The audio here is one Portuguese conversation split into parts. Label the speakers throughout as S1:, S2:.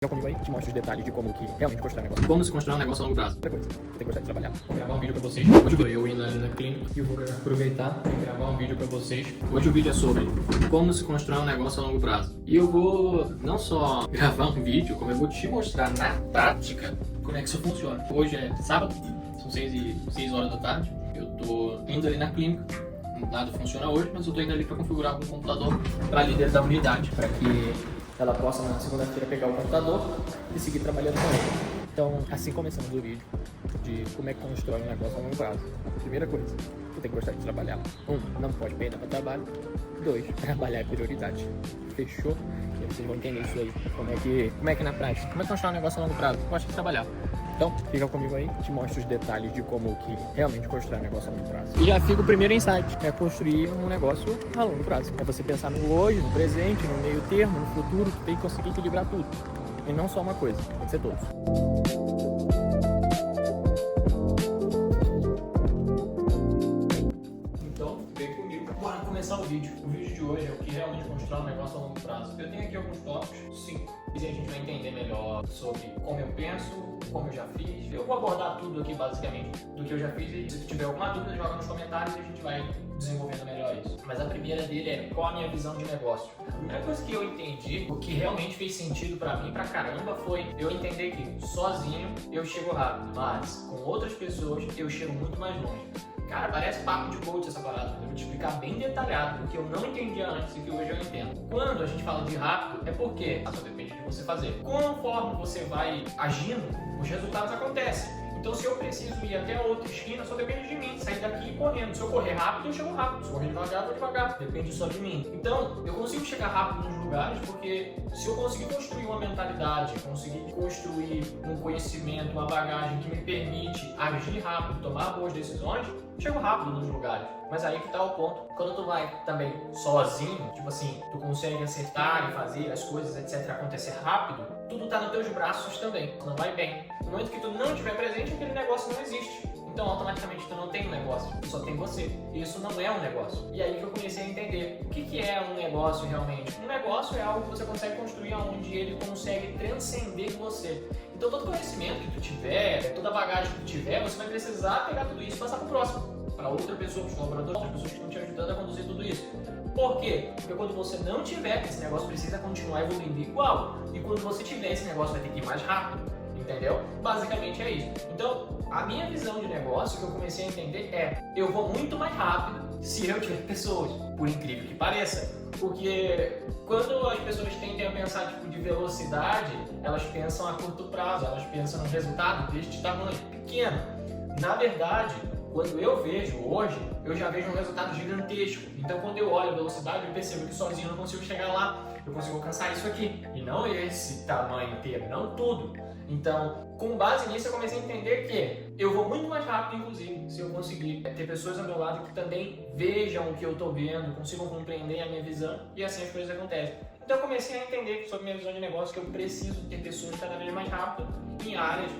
S1: Então comigo aí, te mostro os detalhes de como que realmente constrói um negócio.
S2: Como se constrói um negócio a longo prazo.
S1: Outra coisa, você tem que gostar de trabalhar.
S2: Vou gravar um vídeo pra vocês. Hoje eu indo ali na clínica e vou aproveitar e gravar um vídeo pra vocês. Hoje o vídeo é sobre como se constrói um negócio a longo prazo. E eu vou não só gravar um vídeo, como eu vou te mostrar na prática como é que isso funciona. Hoje é sábado, são 6 horas da tarde. Eu tô indo ali na clínica. Nada funciona hoje, mas eu tô indo ali para configurar algum computador para a líder da unidade, para que ela possa na segunda-feira pegar o computador e seguir trabalhando com ele. Então, assim começamos o vídeo de como é que constrói um negócio a longo prazo. Primeira coisa, você tem que gostar de trabalhar. 1, não pode perder para trabalho. 2, trabalhar é prioridade. Fechou? E aí vocês vão entender isso aí. Como é que na prática, como é que constrói um negócio a longo prazo? Gosta de trabalhar. Então, fica comigo aí, te mostro os detalhes de como que realmente constrói um negócio a longo prazo. E já fica o primeiro insight, é construir um negócio a longo prazo. É você pensar no hoje, no presente, no meio termo, no futuro, tu tem que conseguir equilibrar tudo. E não só uma coisa, tem que ser todos. Então, vem comigo, bora começar o vídeo. O vídeo de hoje é o que realmente constrói um negócio a longo prazo. Eu tenho aqui alguns tópicos, 5, e a gente vai entender melhor sobre como eu penso, como eu já fiz. Eu vou abordar tudo aqui basicamente do que eu já fiz, e se tiver alguma dúvida joga nos comentários e a gente vai desenvolvendo melhor isso. Mas a primeira dele é qual a minha visão de negócio. A primeira coisa que eu entendi, o que realmente fez sentido pra mim pra caramba, foi eu entender que sozinho eu chego rápido, mas com outras pessoas eu chego muito mais longe. Cara, parece papo de coach essa parada. Eu vou te explicar bem detalhado o que eu não entendia antes e que hoje eu entendo. Quando a gente fala de rápido, é porque só depende de você fazer. Conforme você vai agindo, os resultados acontecem. Então, se eu preciso ir até a outra esquina, só depende de mim. Sair daqui correndo. Se eu correr rápido, eu chego rápido. Se eu correr devagar, eu vou devagar. Depende só de mim. Então, eu consigo chegar rápido nos lugares porque se eu conseguir construir uma mentalidade, conseguir construir um conhecimento, uma bagagem que me permite agir rápido, tomar boas decisões, eu chego rápido nos lugares. Mas aí que tá o ponto. Quando tu vai também sozinho, tipo assim, tu consegue acertar e fazer as coisas, etc, acontecer rápido, tudo tá nos teus braços também. Tu não vai bem. No momento que tu não estiver presente, aquele negócio não existe. Então, automaticamente, tu não tem um negócio, tu só tem você. E isso não é um negócio. E aí que eu comecei a entender o que é um negócio realmente. Um negócio é algo que você consegue construir onde ele consegue transcender você. Então, todo conhecimento que tu tiver, toda bagagem que tu tiver, você vai precisar pegar tudo isso e passar pro próximo. Para outra pessoa, para os colaboradores, outras pessoas que estão te ajudando a conduzir tudo isso. Por quê? Porque quando você não tiver, esse negócio precisa continuar evoluindo igual. E quando você tiver, esse negócio vai ter que ir mais rápido. Entendeu? Basicamente é isso. Então, a minha visão de negócio que eu comecei a entender é: eu vou muito mais rápido se eu tiver pessoas, por incrível que pareça. Porque quando as pessoas tendem a pensar tipo, de velocidade, elas pensam a curto prazo, elas pensam no resultado deste tamanho, pequeno. Na verdade, quando eu vejo hoje, eu já vejo um resultado gigantesco. Então, quando eu olho a velocidade, eu percebo que sozinho eu não consigo chegar lá. Eu consigo alcançar isso aqui. E não esse tamanho inteiro, não tudo. Então, com base nisso, eu comecei a entender que eu vou muito mais rápido, inclusive, se eu conseguir ter pessoas ao meu lado que também vejam o que eu estou vendo, consigam compreender a minha visão, e assim as coisas acontecem. Então, eu comecei a entender sobre a minha visão de negócio que eu preciso ter pessoas cada vez mais rápido em áreas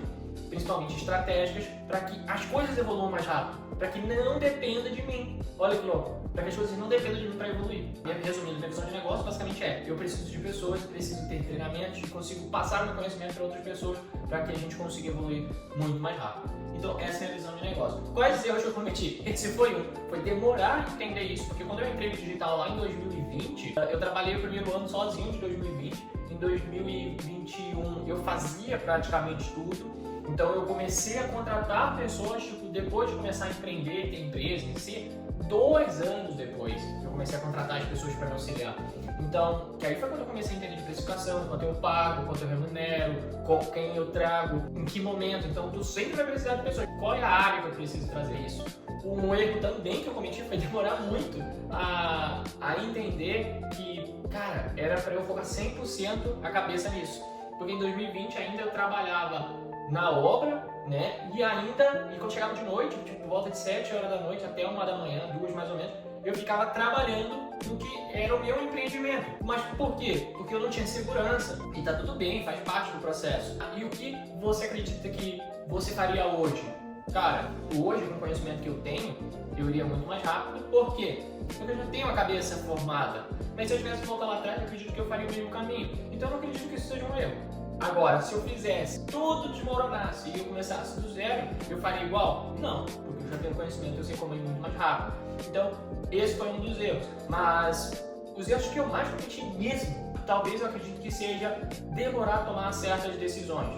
S2: principalmente estratégicas, para que as coisas evoluam mais rápido, para que não dependa de mim. Olha que louco, para que as coisas não dependam de mim para evoluir. Resumindo, minha visão de negócio basicamente é: eu preciso de pessoas, preciso ter treinamentos e consigo passar meu conhecimento para outras pessoas para que a gente consiga evoluir muito mais rápido. Então essa é a visão de negócio. Quais erros que eu cometi? Esse foi um, foi demorar a entender isso, porque quando eu entrei no digital lá em 2020, eu trabalhei o primeiro ano sozinho de 2020, em 2021 eu fazia praticamente tudo. Então eu comecei a contratar pessoas, tipo, depois de começar a empreender, ter empresa em si, 2 anos depois eu comecei a contratar as pessoas para me auxiliar. Então, que aí foi quando eu comecei a entender de precificação, quanto eu pago, quanto eu remunero, com quem eu trago, em que momento. Então tu sempre vai precisar de pessoas. Qual é a área que eu preciso trazer isso? Um erro também que eu cometi foi demorar muito a entender que, cara, era para eu focar 100% a cabeça nisso. Porque em 2020 ainda eu trabalhava na obra, né? E quando chegava de noite, tipo, por volta de 7 horas da noite até 1 da manhã, 2 mais ou menos, eu ficava trabalhando no que era o meu empreendimento. Mas por quê? Porque eu não tinha segurança. E tá tudo bem, faz parte do processo. E o que você acredita que você faria hoje? Cara, hoje, com o conhecimento que eu tenho, eu iria muito mais rápido. Por quê? Porque eu já tenho a cabeça formada. Mas se eu tivesse voltado lá atrás, eu acredito que eu faria o mesmo caminho. Então eu não acredito que isso seja um erro. Agora, se eu fizesse tudo desmoronasse e eu começasse do zero, eu faria igual? Não, porque eu já tenho conhecimento, eu sei como ir muito mais rápido. Então, esse foi um dos erros. Mas os erros que eu mais cometi mesmo, talvez eu acredito que seja demorar a tomar certas decisões,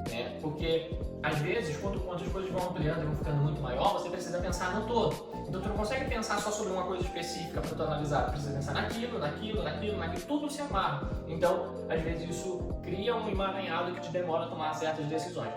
S2: né? Porque às vezes, quando as coisas vão ampliando e vão ficando muito maior, você precisa pensar no todo. Então tu não consegue pensar só sobre uma coisa específica para tu analisar, tu precisa pensar naquilo, tudo se amarra. Então, às vezes isso cria um emaranhado que te demora a tomar certas decisões.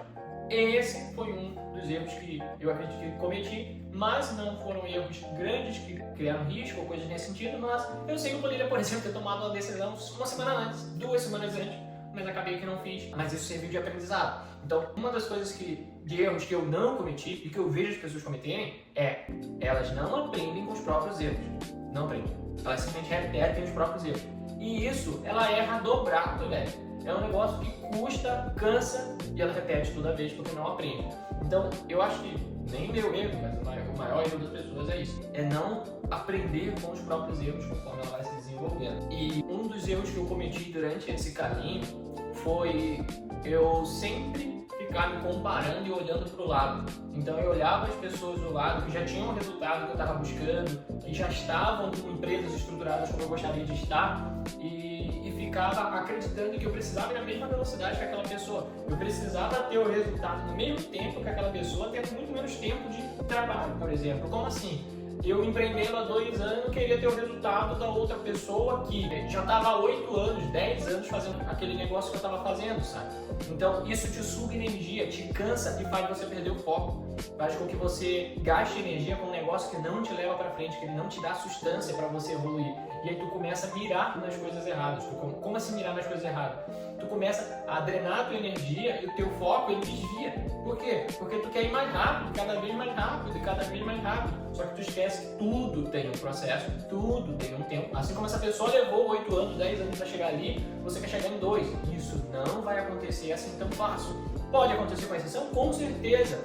S2: Esse foi um dos erros que eu acredito que cometi, mas não foram erros grandes que criaram risco ou coisas nesse sentido, mas eu sei que eu poderia, por exemplo, ter tomado uma decisão uma semana antes, 2 semanas antes, mas acabei que não fiz, mas isso serviu de aprendizado. Então, uma das coisas de erros que eu não cometi e que eu vejo as pessoas cometerem é elas não aprendem com os próprios erros. Não aprendem. Elas simplesmente repetem os próprios erros. E isso, ela erra dobrado, velho. É um negócio que custa, cansa e ela repete toda vez porque não aprende. Então, eu acho que nem meu erro, mas o maior erro das pessoas é isso. É não aprender com os próprios erros conforme ela vai se desenvolvendo. E um dos erros que eu cometi durante esse caminho foi eu sempre ficar me comparando e olhando para o lado. Então eu olhava as pessoas do lado que já tinham o resultado que eu estava buscando, que já estavam com empresas estruturadas como eu gostaria de estar e ficava acreditando que eu precisava ir na mesma velocidade que aquela pessoa. Eu precisava ter o resultado no mesmo tempo que aquela pessoa, tendo muito menos tempo de trabalho, por exemplo. Como assim? Eu empreendendo há 2 anos, queria ter o resultado da outra pessoa que já estava há 8 anos, 10 anos fazendo aquele negócio que eu estava fazendo, sabe? Então isso te suga energia, te cansa e faz você perder o foco. Faz com que você gaste energia com um negócio que não te leva para frente, que ele não te dá sustância para você evoluir. E aí tu começa a mirar nas coisas erradas. Como assim mirar nas coisas erradas? Tu começa a drenar a tua energia e o teu foco ele desvia. Por quê? Porque tu quer ir mais rápido, cada vez mais rápido e cada vez mais rápido. Só que tu esquece que tudo tem um processo, tudo tem um tempo. Assim como essa pessoa levou 8 anos, 10 anos para chegar ali, você quer chegar em 2. Isso não vai acontecer assim tão fácil. Pode acontecer com exceção? Com certeza.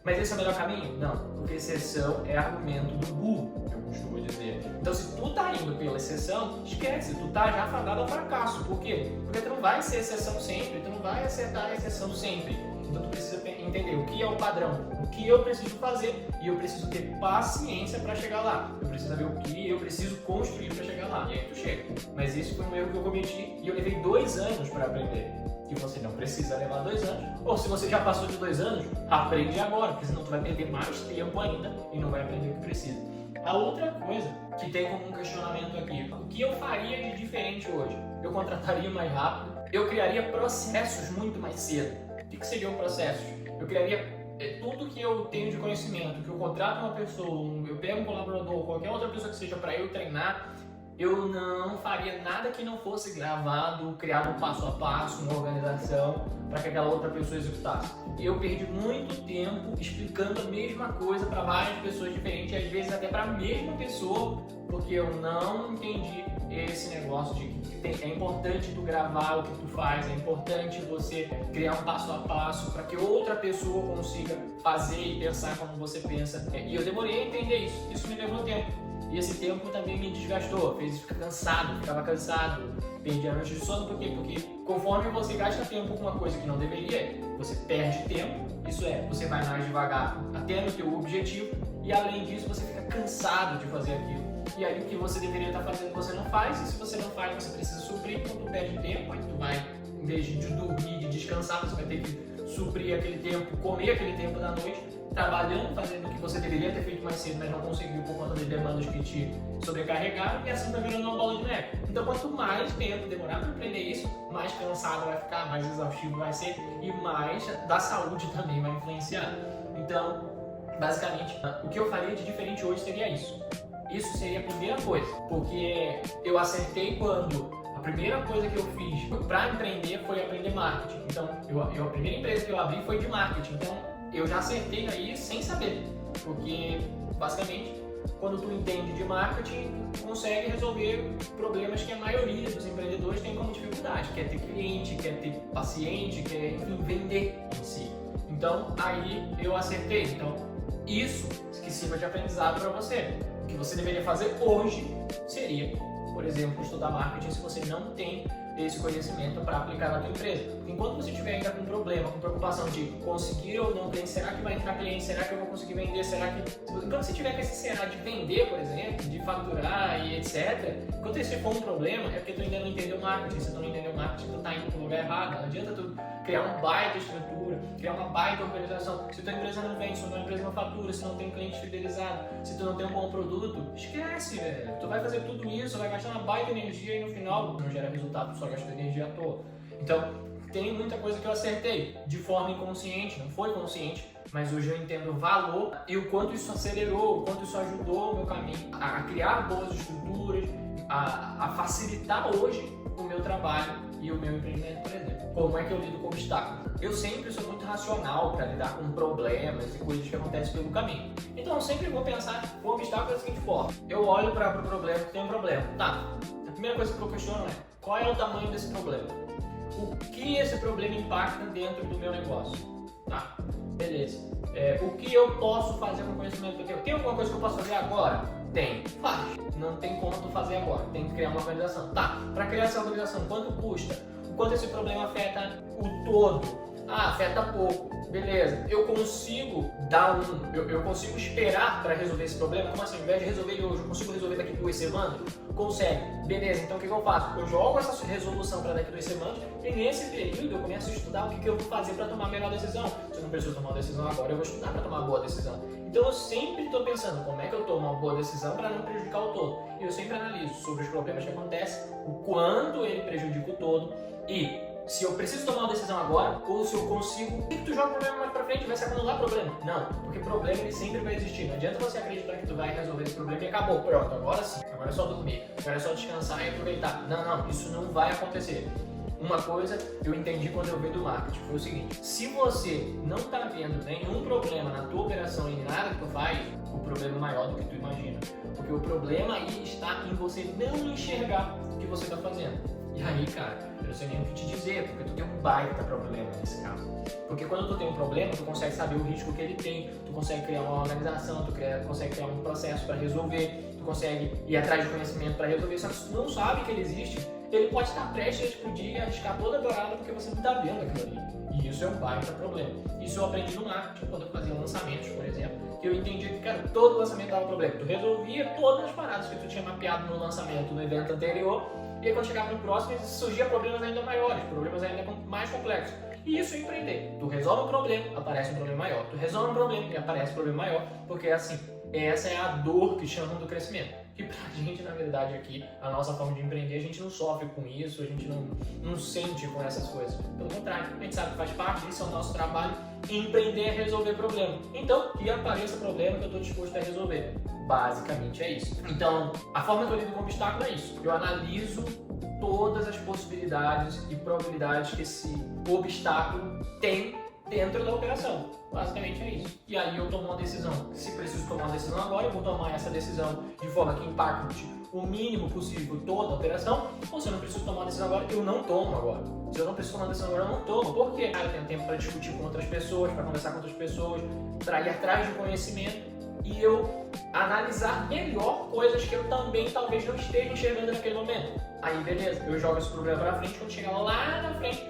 S2: Mas esse é o melhor caminho? Não, porque exceção é argumento do burro, eu costumo dizer. Então se tu tá indo pela exceção, esquece, tu tá já fadado ao fracasso. Por quê? Porque tu não vai ser exceção sempre, tu não vai acertar a exceção sempre. Então tu precisa entender o que é o padrão, o que eu preciso fazer e eu preciso ter paciência para chegar lá. Eu preciso saber o que eu preciso construir para chegar lá. E aí tu chega. Mas esse foi um erro que eu cometi e eu levei 2 anos para aprender. Que você não precisa levar 2 anos. Ou se você já passou de 2 anos, aprende agora, porque senão tu vai perder mais tempo ainda e não vai aprender o que precisa. A outra coisa que tem como um questionamento aqui, o que eu faria de diferente hoje? Eu contrataria mais rápido, eu criaria processos muito mais cedo. O que seriam processos? Eu criaria tudo que eu tenho de conhecimento, que eu contrato uma pessoa, eu pego um colaborador, qualquer outra pessoa que seja para eu treinar, eu não faria nada que não fosse gravado, criado passo a passo, uma organização para que aquela outra pessoa executasse. Eu perdi muito tempo explicando a mesma coisa para várias pessoas diferentes, e às vezes até para a mesma pessoa, porque eu não entendi esse negócio de que é importante tu gravar o que tu faz, é importante você criar um passo a passo para que outra pessoa consiga fazer e pensar como você pensa. E eu demorei a entender isso, isso me levou tempo. E esse tempo também me desgastou, fez ficar cansado, ficava cansado, perdia noites de sono, por quê? Porque conforme você gasta tempo com uma coisa que não deveria, você perde tempo, isso é, você vai mais devagar até no teu objetivo e além disso você fica cansado de fazer aquilo. E aí o que você deveria estar fazendo você não faz, e se você não faz você precisa suprir, quando tu perde tempo, aí tu vai, em vez de dormir, de descansar, você vai ter que suprir aquele tempo, comer aquele tempo da noite, trabalhando, fazendo o que você deveria ter feito mais cedo, mas não conseguiu por conta das demandas que te sobrecarregaram, e assim vai virando uma bola de neve. Então quanto mais tempo demorar para aprender isso, mais cansado vai ficar, mais exaustivo vai ser e mais da saúde também vai influenciar. Então, basicamente, o que eu faria de diferente hoje seria isso. Isso seria a primeira coisa, porque eu acertei quando a primeira coisa que eu fiz para empreender foi aprender marketing. Então, a primeira empresa que eu abri foi de marketing. Então, eu já acertei aí sem saber, porque basicamente quando tu entende de marketing, tu consegue resolver problemas que a maioria dos empreendedores tem como dificuldade, que é ter cliente, quer ter paciente, quer enfim, vender em si. Então aí eu acertei. Então isso que sirva de aprendizado para você. O que você deveria fazer hoje seria, por exemplo, estudar marketing se você não tem esse conhecimento para aplicar na tua empresa. Enquanto você estiver ainda com problema, com preocupação de conseguir ou não cliente, será que vai entrar cliente, será que eu vou conseguir vender, será que... Enquanto você tiver com esse cenário de vender, por exemplo, de faturar e etc., enquanto esse for um problema, é porque tu ainda não entendeu o marketing. Se tu não entendeu o marketing, tu tá indo pro lugar errado. Não adianta tu criar uma baita estrutura, criar uma baita organização. Se tua empresa não vende, se tua empresa não fatura, se não tem cliente fidelizado, se tu não tem um bom produto, esquece, velho. Tu vai fazer tudo isso, vai gastar uma baita energia e no final não gera resultado, tu só gastou energia à toa. Então, tem muita coisa que eu acertei de forma inconsciente, não foi consciente, mas hoje eu entendo o valor e o quanto isso acelerou, o quanto isso ajudou o meu caminho a criar boas estruturas, a facilitar hoje o meu trabalho e o meu empreendimento, por exemplo. Como é que eu lido com obstáculos? Eu sempre sou muito racional para lidar com problemas e coisas que acontecem pelo caminho. Então eu sempre vou pensar o obstáculo da seguinte forma: eu olho para o problema, tem um problema. Tá, a primeira coisa que eu questiono é: qual é o tamanho desse problema? O que esse problema impacta dentro do meu negócio? Tá, beleza. O que eu posso fazer com o conhecimento que eu tenho? Tem alguma coisa que eu posso fazer agora? Tem. Faz. Não tem como tu fazer agora. Tem que criar uma organização. Tá, para criar essa organização, quanto custa? O quanto esse problema afeta o todo? Ah, afeta pouco. Beleza. Eu consigo eu consigo esperar para resolver esse problema? Como assim? Ao invés de resolver ele hoje, eu consigo resolver daqui 2 semanas? Consegue. Beleza, então o que eu faço? Eu jogo essa resolução para daqui 2 semanas e nesse período eu começo a estudar o que eu vou fazer para tomar a melhor decisão. Se eu não preciso tomar uma decisão agora, eu vou estudar para tomar uma boa decisão. Então eu sempre estou pensando como é que eu tomo uma boa decisão para não prejudicar o todo. E eu sempre analiso sobre os problemas que acontecem, o quanto ele prejudica o todo e se eu preciso tomar uma decisão agora ou se eu consigo, que tu joga o problema mais pra frente, vai se acumular problema. Não, porque problema ele sempre vai existir. Não adianta você acreditar que tu vai resolver esse problema e acabou. Pronto, agora sim, agora é só dormir, agora é só descansar e aproveitar. Não, isso não vai acontecer. Uma coisa eu entendi quando eu veio do marketing foi o seguinte: se você não está vendo nenhum problema na tua operação e nada que tu faz, o problema é maior do que tu imagina. Porque o problema aí está em você não enxergar o que você está fazendo. E aí, cara, eu não sei nem o que te dizer, porque tu tem um baita problema nesse caso. Porque quando tu tem um problema, tu consegue saber o risco que ele tem, tu consegue criar uma organização, consegue criar um processo para resolver, tu consegue ir atrás de conhecimento para resolver. Só que se tu não sabe que ele existe, ele pode estar prestes a explodir e arriscar toda a dourada porque você não está vendo aquilo ali. E isso é um baita problema. Isso eu aprendi no marketing, quando eu fazia lançamentos, por exemplo, que eu entendi que, cara, todo lançamento dava problema. Tu resolvia todas as paradas que tu tinha mapeado no lançamento, no evento anterior, e aí quando chegava no próximo, surgia problemas ainda maiores, problemas ainda mais complexos. E isso é empreender. Tu resolve um problema, aparece um problema maior. Tu resolve um problema e aparece um problema maior, porque é assim, essa é a dor que chamam do crescimento. E pra gente, na verdade, aqui, a nossa forma de empreender, a gente não sofre com isso, a gente não sente com essas coisas. Pelo contrário, a gente sabe que faz parte, isso é o nosso trabalho, empreender é resolver problema. Então, que apareça problema que eu estou disposto a resolver. Basicamente é isso. Então, a forma que eu lido com o obstáculo é isso. Eu analiso todas as possibilidades e probabilidades que esse obstáculo tem dentro da operação. Basicamente é isso. E aí eu tomo uma decisão. Se preciso tomar uma decisão agora, eu vou tomar essa decisão de forma que impacte o mínimo possível toda a operação. Ou se eu não preciso tomar uma decisão agora, eu não tomo agora. Se eu não preciso tomar uma decisão agora, eu não tomo. Por quê? Eu tenho tempo para discutir com outras pessoas, para conversar com outras pessoas, para ir atrás de conhecimento e eu analisar melhor coisas que eu também talvez não esteja enxergando naquele momento. Aí beleza, eu jogo esse problema pra frente, quando chegar lá na frente,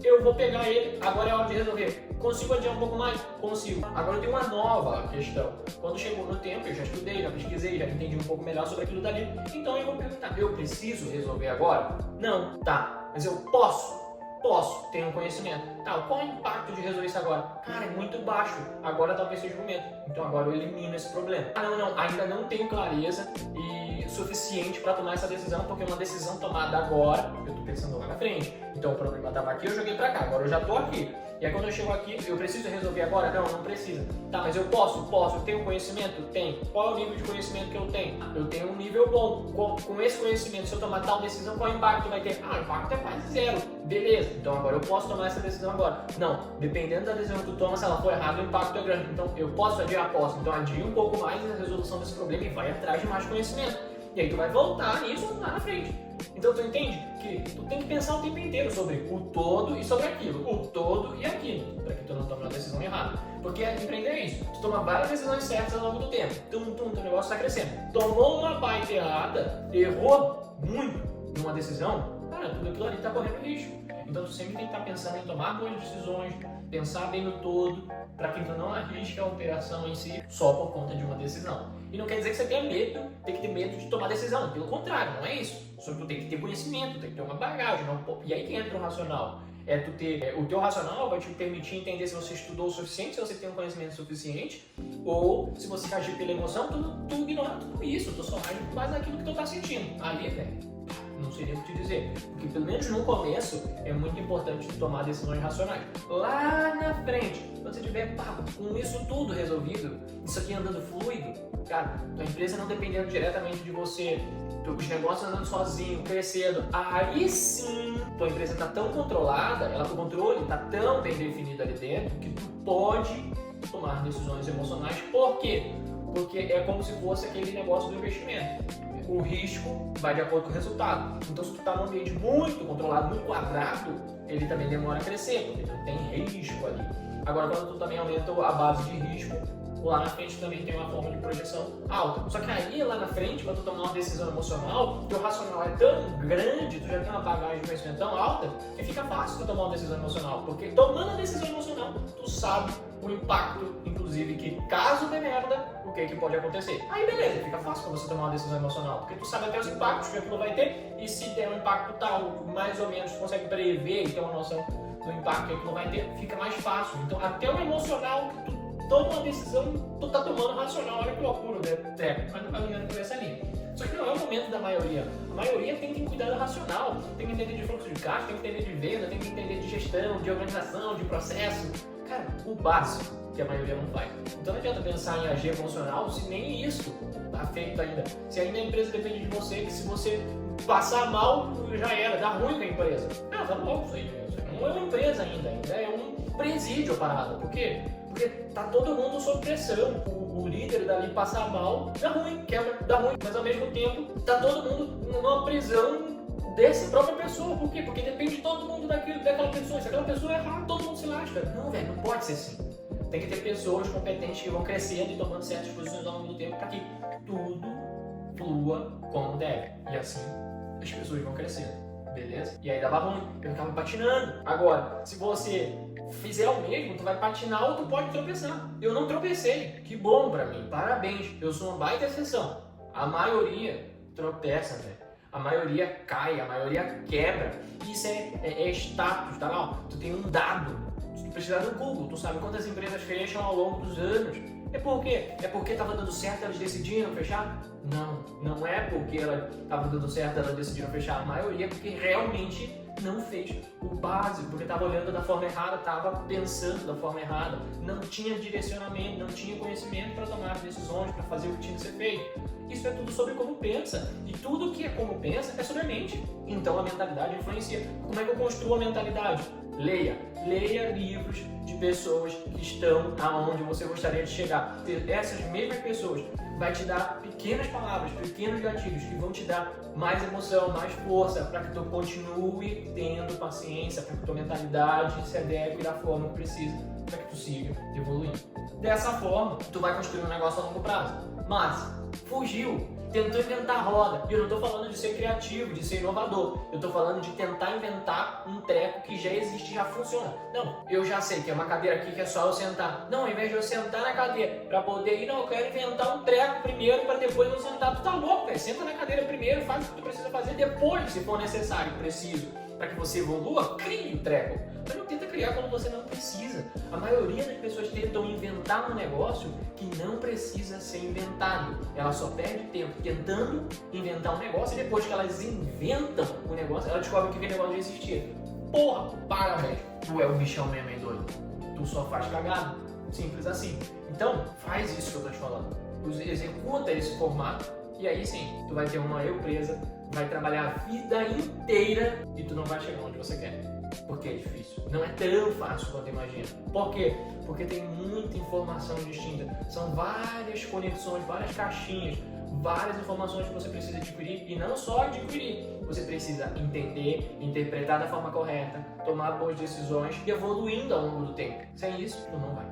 S2: eu vou pegar ele, agora é hora de resolver. Consigo adiar um pouco mais? Consigo. Agora eu tenho uma nova questão. Quando chegou no tempo, eu já estudei, já pesquisei, já entendi um pouco melhor sobre aquilo dali. Então eu vou perguntar, eu preciso resolver agora? Não. Tá, mas eu posso? Posso, tenho um conhecimento. Tá, qual é o impacto de resolver isso agora? Cara, é muito baixo. Agora talvez seja o momento. Então agora eu elimino esse problema. Ah, não, ainda não tenho clareza e suficiente para tomar essa decisão, porque uma decisão tomada agora, eu tô pensando lá na frente. Então o problema estava aqui, eu joguei para cá, agora eu já tô aqui. E aí quando eu chego aqui, eu preciso resolver agora? Não precisa. Tá, mas eu posso? Posso. Eu tenho conhecimento? Tenho. Qual é o nível de conhecimento que eu tenho? Eu tenho um nível bom. Com esse conhecimento, se eu tomar tal decisão, qual impacto vai ter? Ah, o impacto é quase zero. Beleza. Então agora eu posso tomar essa decisão agora. Não. Dependendo da decisão que tu toma, se ela for errada, o impacto é grande. Então eu posso adiar? Posso. Então adia um pouco mais a resolução desse problema e vai atrás de mais conhecimento. E aí tu vai voltar nisso lá na frente. Então tu entende que tu tem que pensar o tempo inteiro sobre o todo e sobre aquilo, o todo e aquilo, para que tu não tome uma decisão errada. Porque empreender é isso, tu toma várias decisões certas ao longo do tempo, teu negócio está crescendo. Tomou uma baita errada, errou, muito numa decisão, cara, tudo aquilo ali está correndo risco. Então tu sempre tem que estar pensando em tomar boas decisões, pensar bem no todo, para que tu não arrisque a operação em si só por conta de uma decisão. E não quer dizer que você tenha medo, tem que ter medo de tomar decisão, pelo contrário, não é isso. Só que tu tem que ter conhecimento, tem que ter uma bagagem, e aí que entra o racional. O teu racional vai te permitir entender se você estudou o suficiente, se você tem um conhecimento suficiente, ou se você agir pela emoção, tu ignora tudo isso, tu só age com base naquilo que tu tá sentindo. Aí, velho, não sei nem o que te dizer, porque pelo menos no começo é muito importante tu tomar decisões racionais. Lá na frente, quando você tiver com isso tudo resolvido, isso aqui andando fluido, cara, tua empresa não dependendo diretamente de você, os negócios andando sozinho, crescendo, aí sim tua empresa está tão controlada, o controle está tão bem definido ali dentro que tu pode tomar decisões emocionais. Por quê? Porque é como se fosse aquele negócio do investimento. O risco vai de acordo com o resultado. Então, se tu está num ambiente muito controlado, muito quadrado, ele também demora a crescer, porque tu tem risco ali. Agora, quando tu também aumenta a base de risco, lá na frente também tem uma forma de projeção alta. Só que aí, lá na frente, quando tu tomar uma decisão emocional, teu racional é tão grande, tu já tem uma bagagem de conhecimento tão alta, que fica fácil tu tomar uma decisão emocional. Porque tomando a decisão emocional, tu sabe o impacto, inclusive, que caso dê merda, o que pode acontecer. Aí beleza, fica fácil pra você tomar uma decisão emocional, porque tu sabe até os impactos que aquilo vai ter, e se der um impacto tal, mais ou menos tu consegue prever e ter uma noção do impacto que aquilo vai ter, fica mais fácil. Então, até o emocional que tu toma uma decisão, tu tá tomando racional, olha que loucura, né? Mas não vai olhando por essa linha. Só que não é o momento da maioria. A maioria tem que cuidar do racional, tem que entender de fluxo de caixa, tem que entender de venda, tem que entender de gestão, de organização, de processo. Cara, o básico que a maioria não faz. Então não adianta pensar em agir emocional se nem isso tá feito ainda. Se ainda a empresa depende de você, que se você passar mal, já era, dá ruim com a empresa. Ah, tá louco isso aí. Não é uma empresa ainda é um presídio a parada. Por quê? Porque tá todo mundo sob pressão, o líder dali passar mal, dá ruim, quebra, dá ruim, mas ao mesmo tempo tá todo mundo numa prisão dessa própria pessoa. Por quê? Porque depende de todo mundo daquela pessoa. Se aquela pessoa errar, todo mundo se lasca. Não, velho, não pode ser assim. Tem que ter pessoas competentes que vão crescendo e tomando certas posições ao longo do tempo para que tudo flua como deve. E assim as pessoas vão crescendo. Beleza? E aí dava ruim, eu ficava patinando. Agora, se você fizer o mesmo, tu vai patinar ou tu pode tropeçar. Eu não tropecei, que bom pra mim, parabéns. Eu sou uma baita exceção. A maioria tropeça, velho. A maioria cai, a maioria quebra. Isso é status, tá lá? Ó. Tu tem um dado. Se tu precisar do Google, tu sabe quantas empresas fecham ao longo dos anos. É por quê? É porque estava dando certo, elas decidiram fechar? Não é porque ela estava dando certo, elas decidiram fechar. A maioria é porque realmente não fez o básico, porque estava olhando da forma errada, estava pensando da forma errada, não tinha direcionamento, não tinha conhecimento para tomar decisões, para fazer o que tinha que ser feito. Isso é tudo sobre como pensa, e tudo que é como pensa é sobre a mente. Então a mentalidade influencia. Como é que eu construo a mentalidade? Leia livros de pessoas que estão aonde você gostaria de chegar. Essas mesmas pessoas vai te dar pequenas palavras, pequenos gatilhos que vão te dar mais emoção, mais força para que tu continue tendo paciência, para que tua mentalidade se adeque da forma que precisa, para que tu siga evoluindo. Dessa forma, tu vai construir um negócio a longo prazo. Mas fugiu, tentou inventar a roda. E eu não estou falando de ser criativo, de ser inovador. Eu estou falando de tentar inventar um treco que já existe e já funciona. Não, eu já sei que é uma cadeira aqui que é só eu sentar. Não, ao invés de eu sentar na cadeira para poder ir, não, eu quero inventar um treco primeiro para depois eu sentar. Tu tá louco, velho? Senta na cadeira primeiro, faz o que tu precisa fazer depois, se for necessário, preciso. Para que você evolua, crie o treco. Mas não tenta criar quando você não precisa. A maioria das pessoas tentam inventar um negócio que não precisa ser inventado. Ela só perde tempo tentando inventar um negócio e depois que elas inventam o negócio, ela descobre que aquele negócio já existia. Porra, para, velho. Tu é o bichão mesmo, hein, doido? Tu só faz cagada. Simples assim. Então, faz isso que eu tô te falando. Executa esse formato e aí sim, tu vai ter uma empresa, vai trabalhar a vida inteira e tu não vai chegar onde você quer. Porque é difícil. Não é tão fácil quanto imagina. Por quê? Porque tem muita informação distinta. São várias conexões, várias caixinhas, várias informações que você precisa adquirir. E não só adquirir, você precisa entender, interpretar da forma correta, tomar boas decisões e evoluindo ao longo do tempo. Sem isso, tu não vai.